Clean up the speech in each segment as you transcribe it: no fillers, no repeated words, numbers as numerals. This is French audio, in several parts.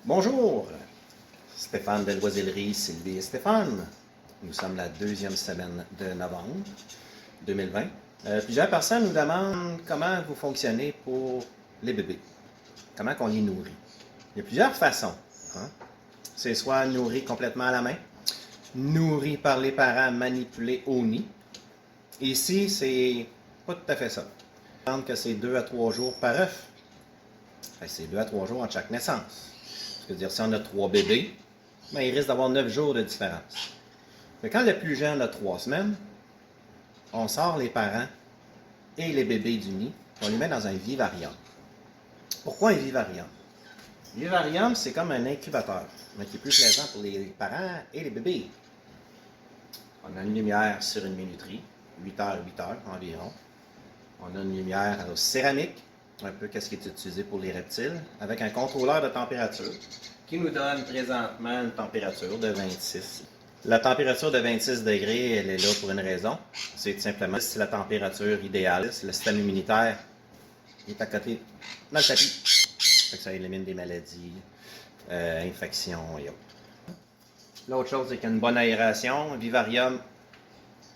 Bonjour, Stéphane de Loisellerie, Sylvie et Stéphane. Nous sommes la deuxième semaine de novembre 2020. Plusieurs personnes nous demandent comment vous fonctionnez pour les bébés, comment on les nourrit. Il y a plusieurs façons. C'est soit nourri complètement à la main, nourri par les parents manipulés au nid. Ici, c'est pas tout à fait ça. On demande que c'est 2 à 3 jours par œuf. C'est 2 à 3 jours entre chaque naissance. C'est-à-dire, si on a 3 bébés, ben, il risque d'avoir 9 jours de différence. Mais quand le plus jeune a 3 semaines, on sort les parents et les bébés du nid, on les met dans un vivarium. Pourquoi un vivarium? Le vivarium, c'est comme un incubateur, mais qui est plus plaisant pour les parents et les bébés. On a une lumière sur une minuterie, 8 heures environ. On a une lumière céramique, un peu qu'est-ce qui est utilisé pour les reptiles, avec un contrôleur de température qui nous donne présentement une température de 26. La température de 26 degrés, elle est là pour une raison. C'est tout simplement c'est la température idéale. Le système immunitaire est à côté dans le tapis. Ça élimine des maladies, infections et autres. L'autre chose, c'est qu'il y a une bonne aération. Un vivarium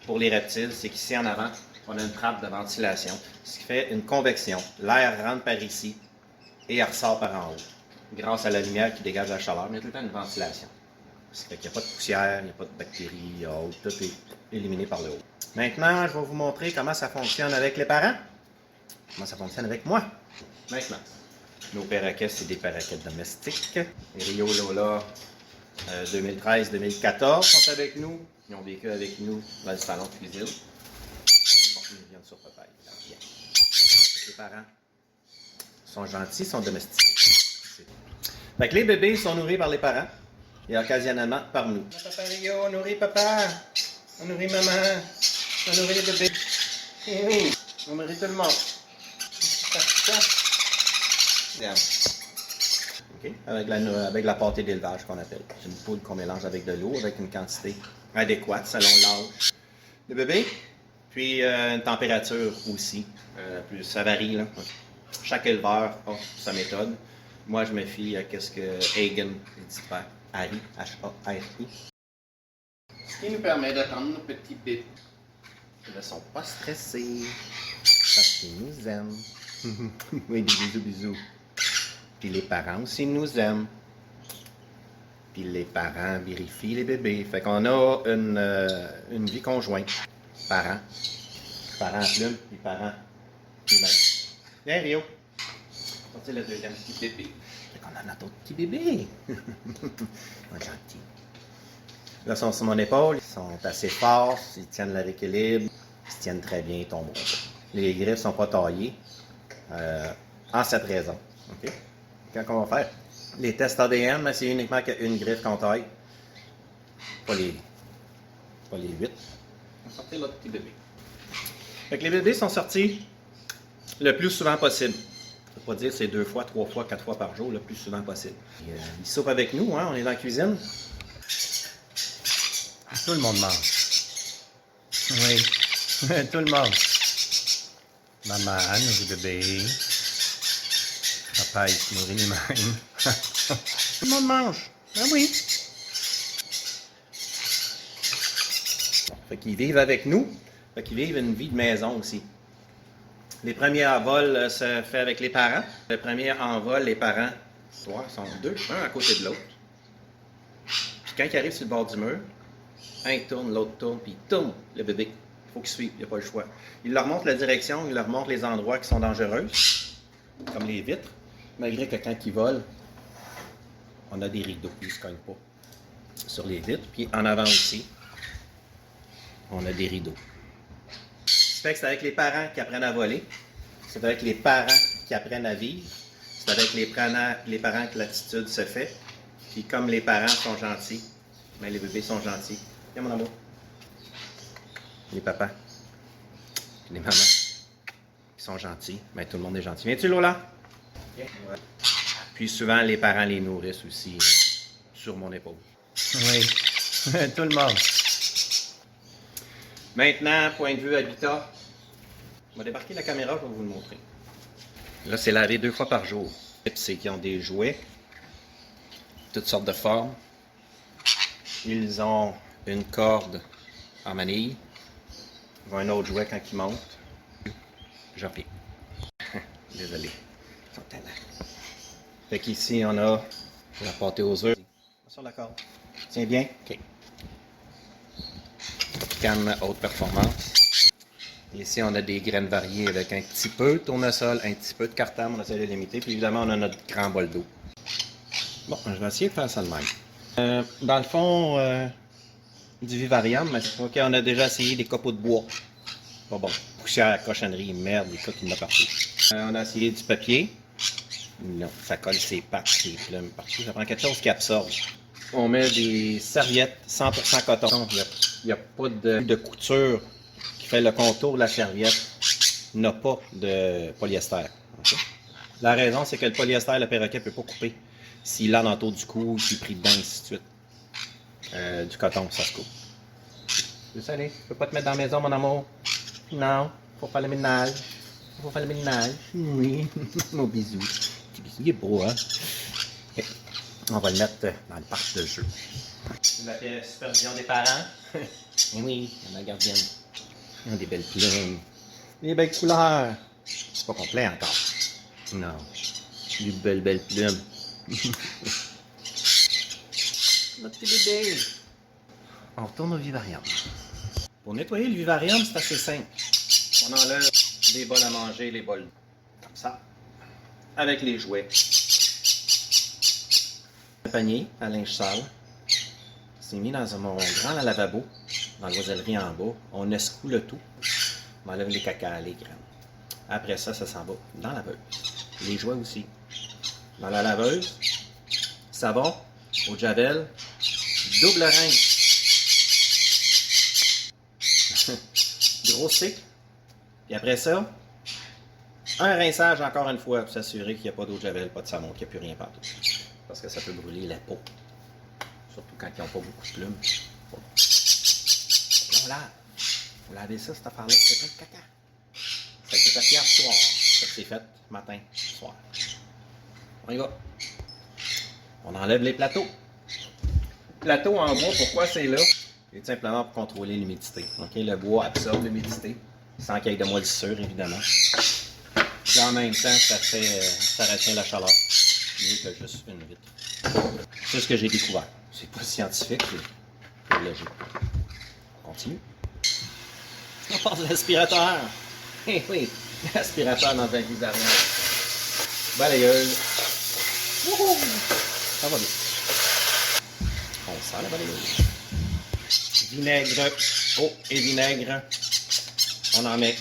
pour les reptiles, c'est qu'ici en avant, on a une trappe de ventilation, ce qui fait une convection. L'air rentre par ici et il ressort par en haut, grâce à la lumière qui dégage la chaleur, mais il y a tout le temps une ventilation. Ce qui fait qu'il n'y a pas de poussière, il n'y a pas de bactéries, tout est éliminé par le haut. Maintenant, je vais vous montrer comment ça fonctionne avec les parents, comment ça fonctionne avec moi. Maintenant, nos perroquets, c'est des perroquets domestiques. Les Rio Lola 2013-2014 sont avec nous. Ils ont vécu avec nous dans le salon de cuisine. Ils viennent sur Popeye. Les parents sont gentils, sont domestiques. Fait que les bébés sont nourris par les parents et occasionnellement par nous. Papa Rio, on nourrit papa, on nourrit maman, on nourrit les bébés. Et oui, on nourrit tout le monde. Okay. Avec la pâtée d'élevage qu'on appelle. C'est une poudre qu'on mélange avec de l'eau avec une quantité adéquate selon l'âge du bébé. Puis une température aussi. Ça varie. Là. Chaque éleveur a sa méthode. Moi, je me fie à ce que Hagen dit de faire. Harry, H-A-R-I. Ce qui nous permet d'attendre nos petits bébés. Ils ne sont pas stressés. Parce qu'ils nous aiment. Oui, des bisous. Puis les parents aussi nous aiment. Puis les parents vérifient les bébés. Fait qu'on a une vie conjointe. Parents plume, puis parents humains. Viens Rio. C'est le deuxième petit bébé. Fait qu'on en a d'autres petits bébés. Ils sont gentils. Là, ils sont sur mon épaule. Ils sont assez forts. Ils tiennent leur équilibre. Ils se tiennent très bien, ils tombent pas. Les griffes ne sont pas taillées. En cette raison. Okay? Quand on va faire les tests ADN, c'est uniquement qu'une griffe qu'on taille. Pas les 8. On va sortir l'autre petit bébé. Fait que les bébés sont sortis le plus souvent possible. Je ne peux pas dire c'est 2 fois, 3 fois, 4 fois par jour, le plus souvent possible. Ils soupent avec nous, hein? On est dans la cuisine. Tout le monde mange. Oui, tout le monde. Maman nourrit bébé. Papa, il se nourrit lui-même. Tout le monde mange. Ben oui. Fait qu'ils vivent avec nous. Fait qu'ils vivent une vie de maison aussi. Les premiers envols se fait avec les parents. Le premier envol, les parents sont 2, un à côté de l'autre. Puis quand ils arrivent sur le bord du mur, un tourne, l'autre tourne, puis il tourne le bébé. Il faut qu'il suive, il n'y a pas le choix. Il leur montre la direction, il leur montre les endroits qui sont dangereux, comme les vitres. Malgré que quand ils volent, on a des rideaux, ils ne se cognent pas sur les vitres. Puis en avant aussi, on a des rideaux. Ça fait que c'est avec les parents qui apprennent à voler. C'est avec les parents qui apprennent à vivre. C'est avec les parents que l'attitude se fait. Puis comme les parents sont gentils, ben les bébés sont gentils. Viens mon amour. Les papas. Les mamans qui sont gentils. Ben tout le monde est gentil. Viens-tu Lola? Okay. Ouais. Puis souvent les parents les nourrissent aussi sur mon épaule. Oui, tout le monde. Maintenant, point de vue habitat. On va débarquer la caméra, je vais vous le montrer. Là, c'est lavé 2 fois par jour. C'est qu'ils ont des jouets toutes sortes de formes. Ils ont une corde en manille. Ils ont un autre jouet quand ils montent. J'en prie. Désolé. Ils sont tannants. Fait qu'ici, on a la pâté aux œufs. Sur la corde. Tiens bien. OK. Canne haute performance. Ici, on a des graines variées avec un petit peu de tournesol, un petit peu de cartame, on essaie de limiter. Puis évidemment, on a notre grand bol d'eau. Bon, je vais essayer de faire ça de même. Dans le fond, du vivarium, OK, on a déjà essayé des copeaux de bois. Pas bon. Poussière, cochonnerie, merde, des trucs qui en a partout. On a essayé du papier. Non, ça colle ses pattes, ses plumes partout. Ça prend quelque chose qui absorbe. On met des serviettes 100% coton. Il n'y a pas de couture qui fait le contour de la serviette. N'a pas de polyester. Okay? La raison, c'est que le polyester, le perroquet ne peut pas couper. S'il l'a dans le tour du cou, s'il est pris dedans, et ainsi de suite. Du coton, ça se coupe. Tu veux aller? Je peux pas te mettre dans la maison, mon amour? Non, faut faire le ménage. Faut faire le ménage. Oui, mon bisou. Petit bisou, il est beau, hein? Okay. On va le mettre dans le parc de jeu. La supervision des parents. Et oui, il y a ma gardienne. Ils ont des belles plumes. Des belles couleurs. C'est pas complet encore. Non. Des belles plumes. Notre petit bébé. On retourne au vivarium. Pour nettoyer le vivarium, c'est assez simple. On enlève les bols à manger, les bols comme ça, avec les jouets. Le panier à linge sale, c'est mis dans mon grand lavabo, dans l'oisellerie en bas. On escoue le tout. On enlève les cacas, les graines. Après ça, ça s'en va dans la laveuse. Les jouets aussi. Dans la laveuse, savon, eau de javel, double rince. Gros cycle. Puis après ça, un rinçage encore une fois pour s'assurer qu'il n'y a pas d'eau de javel, pas de savon, qu'il n'y a plus rien partout. Parce que ça peut brûler la peau. Surtout quand ils n'ont pas beaucoup de plumes. Bon. Là, on lave. Faut laver ça, cette affaire-là, c'est pas de caca. Ça fait fait hier soir. Ça c'est fait matin, soir. On y va. On enlève les plateaux. Plateau en bois, pourquoi c'est là? C'est tout simplement pour contrôler l'humidité. Okay? Le bois absorbe l'humidité, sans qu'il y ait de moisissure, évidemment. Puis en même temps, ça retient la chaleur. Mieux que juste une vitre. C'est ce que j'ai découvert. C'est pas scientifique, c'est logique. On continue. On passe l'aspirateur. Eh oui, l'aspirateur dans un vivarium. Balayeuse. Wouhou! Ça va bien. On sent la balayeuse. Vinaigre, eau et vinaigre, on en met.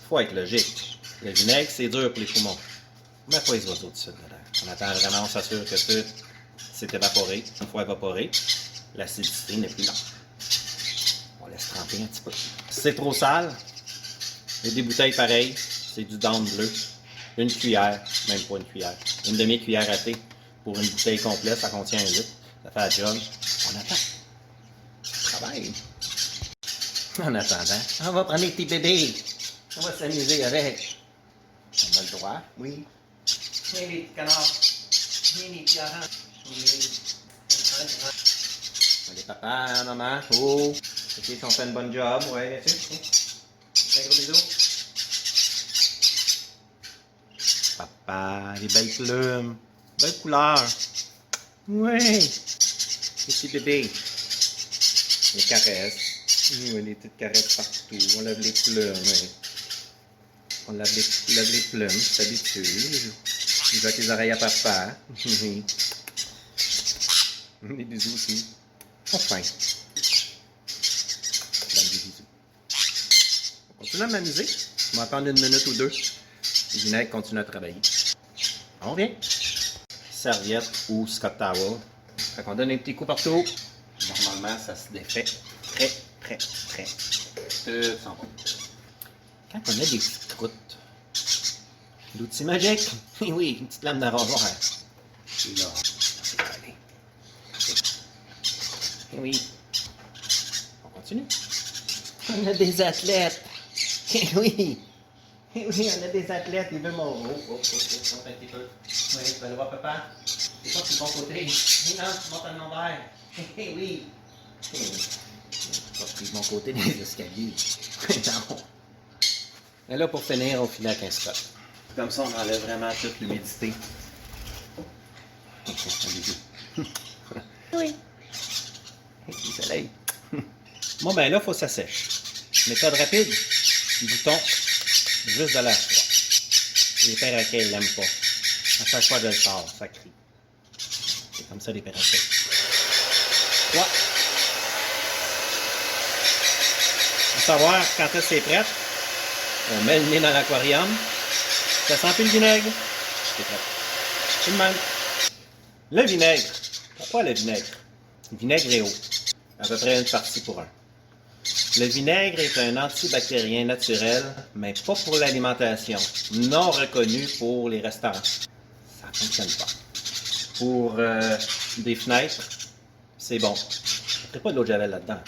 Faut être logique. Le vinaigre, c'est dur pour les poumons. On met pas les oiseaux de suite dedans. On attend vraiment, on s'assure que tout s'est évaporé. Une fois évaporé, l'acidité n'est plus là. On laisse tremper un petit peu. Si c'est trop sale, il y a des bouteilles pareilles, c'est du Dawn bleu. Une cuillère, même pas une cuillère, une demi-cuillère à thé pour une bouteille complète, ça contient 1 litre. Ça fait la job. On attend. Travail. En attendant, on va prendre les petits bébés. On va s'amuser avec. On a le droit, oui. Oui, les petits canards. Oui, les petits oranges. Oui. Les papas, maman. Oh. Ok, ils ont fait une bonne job. Ouais, bien sûr. Un gros bisou. Papa, les belles plumes. Belles couleurs. Oui. Les petits bébés. Les caresses. Oui, les petites caresses partout. On lave les plumes. Oui. On lave les plumes, c'est habitué. Ils ont les oreilles à papa. Les bisous aussi. Enfin. Donne des bisous. On continue à m'amuser. On va attendre 1 minute ou 2. Le vinaigre continue à travailler. On revient. Serviette ou Scott Towel. Fait qu'on donne un petit coup partout. Normalement, ça se défait très. Tout s'en va. Quand on a des petites croûtes, l'outil magique, oui, une petite lame de rasoir. Là, c'est allé. Oui. On continue. On a des athlètes. Oui. Oui, on a des athlètes, il veut mon haut. Un petit peu. Oui, tu vas le voir, papa. C'est pas sur le bon côté. Oui, non, tu montes à l'envers. Oui. Pas pris de mon côté des escaliers. Non. Et là, pour finir, on finit avec un spot. Comme ça, on enlève vraiment toute l'humidité. Oui. Le soleil. Bon, ben là, il faut que ça sèche. Méthode rapide, bouton, juste de l'air froid. Les perroquets, ils l'aiment pas. À chaque fois, je le sors, ça crie. C'est comme ça, les perroquets. Ouais. Pour savoir quand est-ce que c'est prêt, on met le nez dans l'aquarium. Ça sent plus le vinaigre. C'est prêt. C'est le même. Le vinaigre. Pourquoi le vinaigre? Le vinaigre est haut. À peu près une partie pour un. Le vinaigre est un antibactérien naturel, mais pas pour l'alimentation. Non reconnu pour les restaurants. Ça ne fonctionne pas. Pour des fenêtres, c'est bon. Je ne pas de l'eau de javel là-dedans.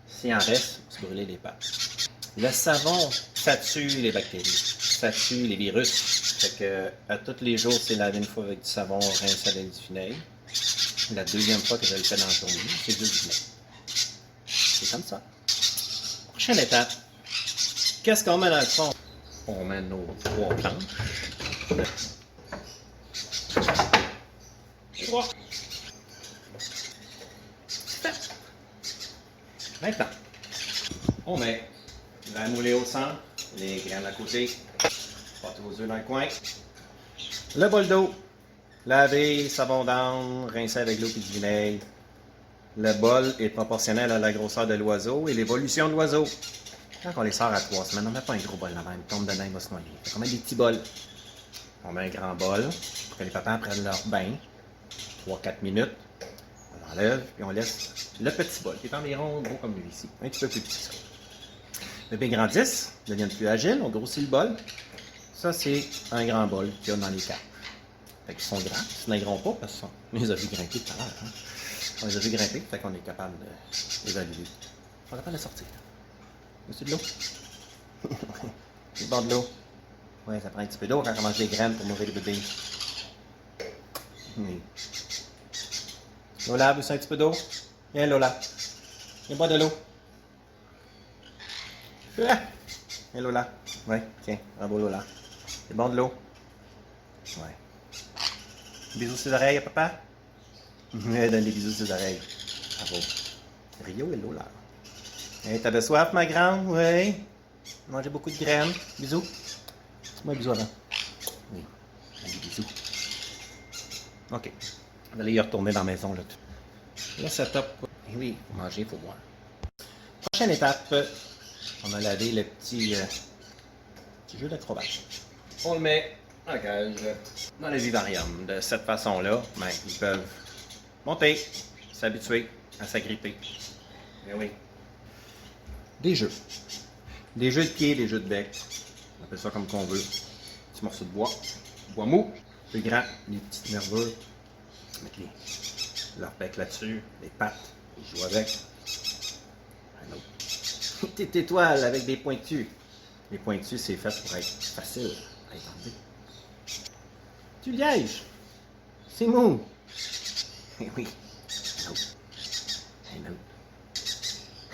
S'il en reste, on se brûler les pattes. Le savon, ça tue les bactéries. Ça tue les virus. Fait que à tous les jours, c'est laver une fois avec du savon, rince avec du vinaigre. La deuxième fois que je le fais dans la journée, c'est juste du vinaigre. C'est comme ça. Prochaine étape. Qu'est-ce qu'on met dans le fond? On met nos 3 planches. 3. Maintenant, on met la moulée au centre, les graines à côté, pas aux œufs dans le coin. Le bol d'eau, laver, savon d'âne, rincer avec l'eau et du vinaigre. Le bol est proportionnel à la grosseur de l'oiseau et l'évolution de l'oiseau. Quand on les sort à 3 semaines, on ne met pas un gros bol là même, il tombe dedans, il va se noyer. On met des petits bols. On met un grand bol pour que les papas prennent leur bain. 3-4 minutes. On enlève et on laisse le petit bol, qui est environ gros comme lui ici. Un petit peu plus petit. Les bébés grandissent, deviennent plus agiles, on grossit le bol. Ça, c'est un grand bol qu'il y a dans les cages. Fait qu'ils sont grands, ils se n'aigront pas parce qu'on les a vus grimper tout à l'heure. Hein. On les a vus grimper, fait qu'on est capable d'évaluer. On est capable de sortir. C'est de l'eau. C'est le bord de l'eau. Oui, ça prend un petit peu d'eau quand on mange des graines pour nourrir les bébés. Oui. Lola, veux-tu un petit peu d'eau? Viens, Lola. Viens boire de l'eau. Viens, Lola. Oui, tiens, bravo, Lola. C'est bon de l'eau? Oui. Bisous sur les oreilles à papa? Donne des bisous sur les oreilles. Bravo. Rio et Lola. Hey, t'avais soif, ma grande? Oui. Mangez beaucoup de graines. Bisous. Dis-moi un bisou avant. Oui. Des bisous. OK. On va aller y retourner dans la maison. Là, setup. Oui, il faut manger, il faut boire. Prochaine étape. On a lavé le petit jeu d'acrobat. On le met en cage dans les vivariums. De cette façon-là, ben, ils peuvent monter, s'habituer à s'agripper. Mais oui. Des jeux. Des jeux de pied, des jeux de bec. On appelle ça comme qu'on veut. Petit morceau de bois. Bois mou. Plus grand. Les petites nervures. Mettre leur bec là-dessus. Les pattes. Ils jouent avec. Un autre. Tes étoiles avec des pointus. Les pointus, c'est fait pour être facile à étendre. Tu lièges. C'est mou. Eh oui. Un autre. Un autre.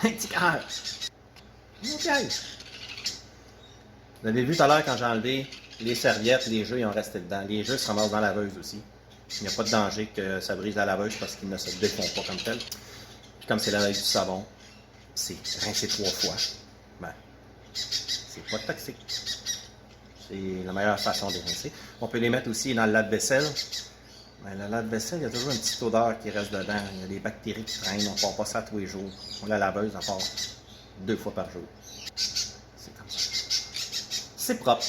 Un petit cœur. Un piège. Vous avez vu tout à l'heure quand j'ai enlevé les serviettes, les jeux, ils ont resté dedans. Les jeux se ramassent dans la laveuse aussi. Il n'y a pas de danger que ça brise la laveuse parce qu'ils ne se défont pas comme tel. Puis comme c'est lavé avec du savon, c'est rincé 3 fois. Ben, c'est pas toxique. C'est la meilleure façon de les rincer. On peut les mettre aussi dans le lave-vaisselle. Ben, le lave-vaisselle, il y a toujours une petite odeur qui reste dedans. Il y a des bactéries qui traînent. On ne part pas ça tous les jours. La laveuse, on part 2 fois par jour. C'est comme ça. C'est propre.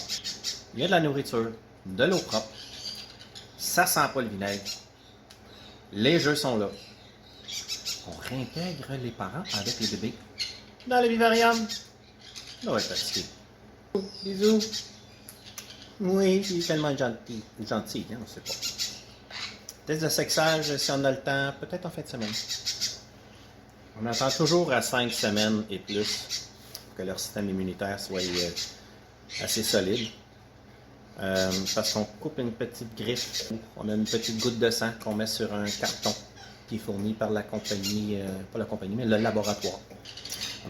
Il y a de la nourriture, de l'eau propre. Ça sent pas le vinaigre. Les jeux sont là. On réintègre les parents avec les bébés dans le vivarium. Là, on va être fatigué. Bisous. Oui, il est tellement gentil. Gentil, hein, on ne sait pas. Test de sexage, si on a le temps, peut-être en fin de semaine. On attend toujours à 5 semaines et plus pour que leur système immunitaire soit assez solide. Parce qu'on coupe une petite griffe. On a une petite goutte de sang qu'on met sur un carton qui est fourni par la compagnie, pas la compagnie, mais le laboratoire.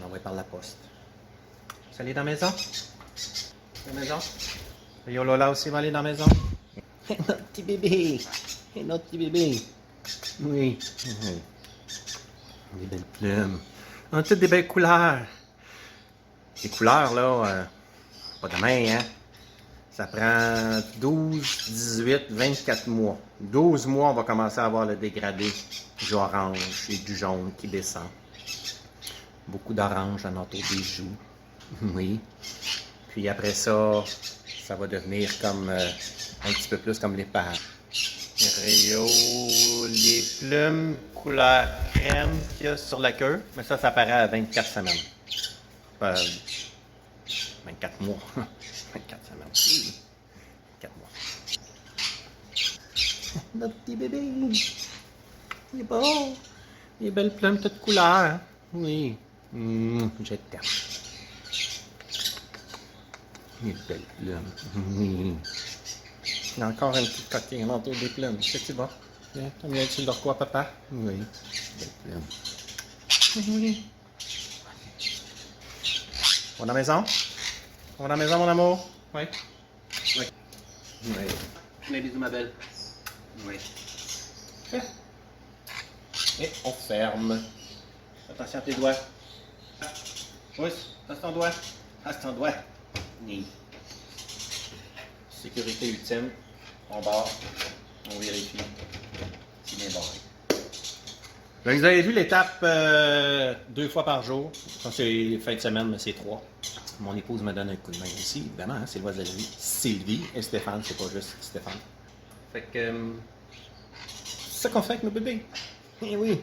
On envoie par la poste. Vous allez dans la maison? Dans la maison? Yo Lola aussi va aller dans la maison? Et notre petit bébé! Et notre petit bébé! Oui. Des belles plumes. On a toutes des belles couleurs. Les couleurs, là, pas demain, hein? Ça prend 12, 18, 24 mois. 12 mois, on va commencer à avoir le dégradé du orange et du jaune qui descend. Beaucoup d'orange en autour des joues. Oui. Puis après ça, ça va devenir comme un petit peu plus comme les parents. Rio, les plumes couleur crème qu'il y a sur la queue. Mais ça apparaît à 24 semaines. 24 mois. 24 semaines. 4 mois. Notre petit bébé. Il est beau. Les belles plumes toutes couleurs. Oui. Je t'aime. Les belles plumes. Oui. Il y a encore une petite coquille autour des plumes. C'est-tu bon? T'as mis tu leur quoi, papa? Oui. Belle plume. Oui. On va dans la maison? On va dans la maison, mon amour? Oui. Oui. Oui. Mes bisous, ma belle. Oui. Et on ferme. Attention à tes doigts. Oui, passe ton doigt. Passe ton doigt. Oui. Sécurité ultime. On barre. On vérifie. C'est bien barré. Ben, vous avez vu l'étape 2 fois par jour. Ça, c'est fin de semaine, mais c'est 3. Mon épouse me donne un coup de main aussi, évidemment. Hein, c'est l'oisellerie Sylvie et Stéphane, c'est pas juste Stéphane. Fait que c'est ça qu'on fait avec nos bébés. Eh oui.